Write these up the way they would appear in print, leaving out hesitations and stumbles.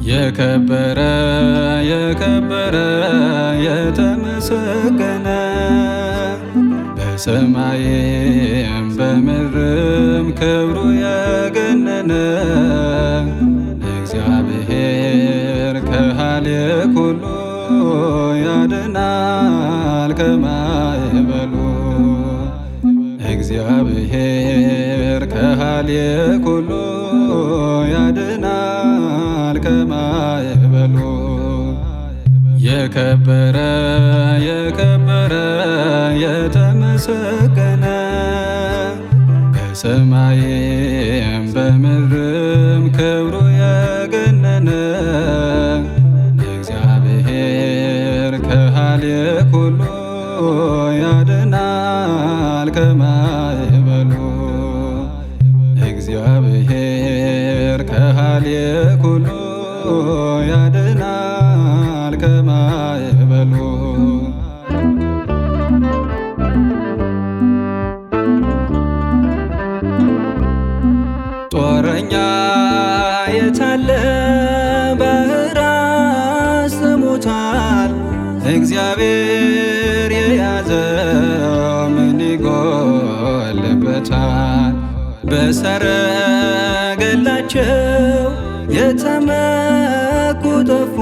የከበረ የከበረ የተመሰገነ በሰማይም በምድርም ክብሩ የገነነ እግዚአብሔር ከኃልየ ኩሉ ያድናል ከማዕበሉ። እግዚአብሔር ከኃልየ ኩሉ ያድናል ከማዕበሉ። የከበረ የከበረ የተመሰገነ በሰማይም በምድርም ክብሩ የገነነ እግዚአብሔር ከኃልየ ኩሉ ያድናል ከማዕበሉ። እግዚአብሔር ከኃልየ ኩሉ ያድናል ከማዕበሉ። ጦረኛ የታለ ባሕር አስጥሞታል። እግዚአብሔር የያዘው ምን ይጎልበታል? በሰረገላቸው የተመኩ ጠፉ።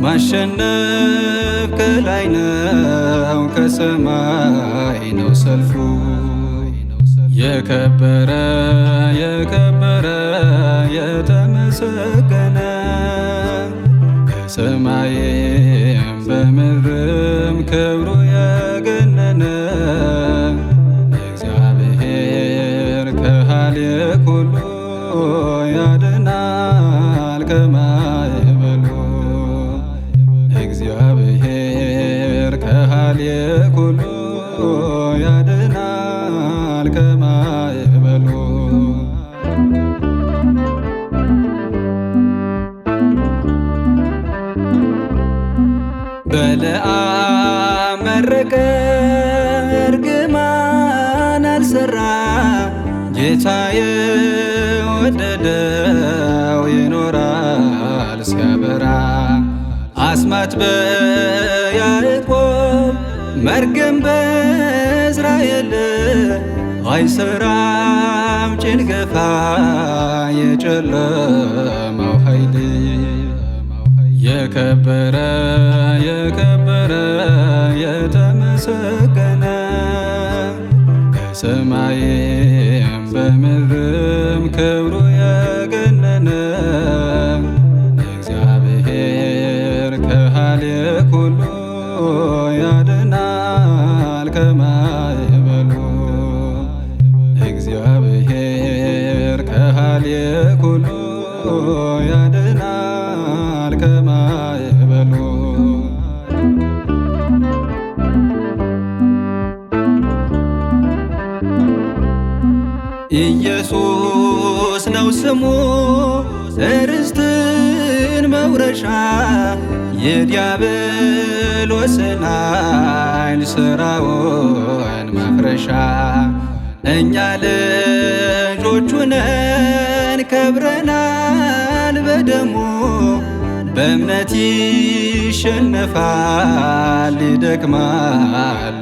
ማሸነፍ ከላይ ነው ከሰማይ ነው ሰልፉ። የከበረ የከበረ የተመሰገነ በሰማይም በምድርም ክብሩ የገነነ እግዚአብሔር ከኃልየ ኩሉ ያድናል ከማዕበሉ። እግዚአብሔር ከኃልየ ኩሉ ያድናል ከማዕበሉ። በለዓም መረቀ እርግማን አልሰራ። ጌታ የወደደው ይኖራል ሲያበራ። አስማት በያዕቆብ መርገም በእስራኤል አይሰራም ጭንገፋ የጨለማው ኃይል። የከበረ የከበረ የተመሰገነ በሰማይም በምድርም ክብሩ የገነነ እግዚአብሔር ከኃልየ ኩሉ ያድናል ከማዕበሉ። እግዚአብሔር ከኃልየ ኩሉ ያድናል ከማዕበሉ። ኢየሱስ ነው ስሙ ርስትን መውረሻ። የዲያብሎስን ኃይል ሥራውን ማፍረሻ። እኛ ልጆቹ ነን ከብረናል በደሙ። በእምነት ይሸነፋል ይደክማል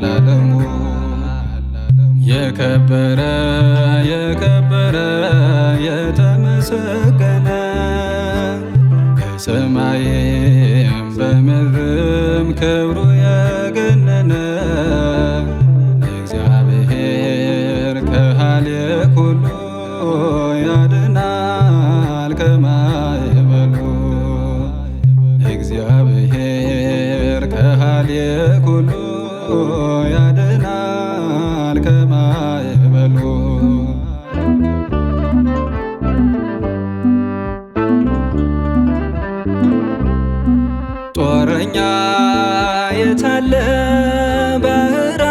ዓለሙ። የከበረ የከበረ የተመሰገነ በሰማይም በምድርም ክብሩ የገነነ እግዚአብሔር ከኃልየ ኩሉ ያድናል ከማዕበሉ። እግዚአብሔር ከኃልየ ኩሉ ያድናል ከማዕበሉ። ጦረኛ የታለ ባሕር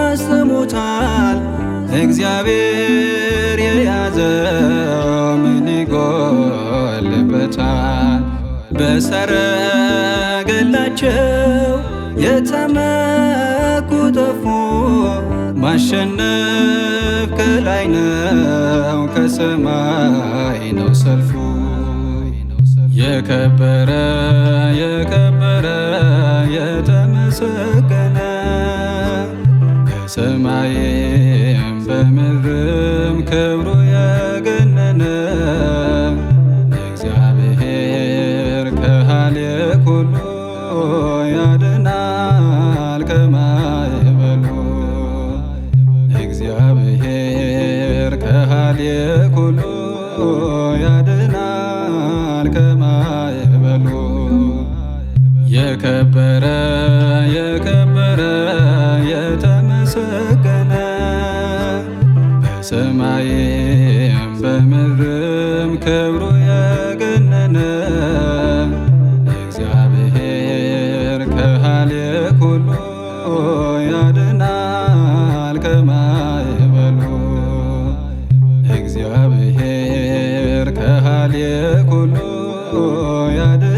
አስጥሞታል። እግዚአብሔር የያዘው ምን ይጎልበታል? በሰረገላቸው የተመኩ ጠፉ። ማሸነፍ ከላይ ነው ከሰማይ ነው ሰልፉ። የከበረ የከበረ የተመሰገነ በሰማይም በምድርም ክብሩ የገነነ እግዚአብሔር ከሃሌ ኩሉ ያድናል ከማይበሉ እግዚአብሔር ከሃሌ ኩሉ ያድናል ከማይበሉ የከበረ የከበረ የተመሰገነ በሰማይም በምድርም ክብሩ የገነነ እግዚአብሔር ከሃሌ ኩሉ ያድናል ከማይበሉ እግዚአብሔር ከሃሌ ኩሉ ያድናል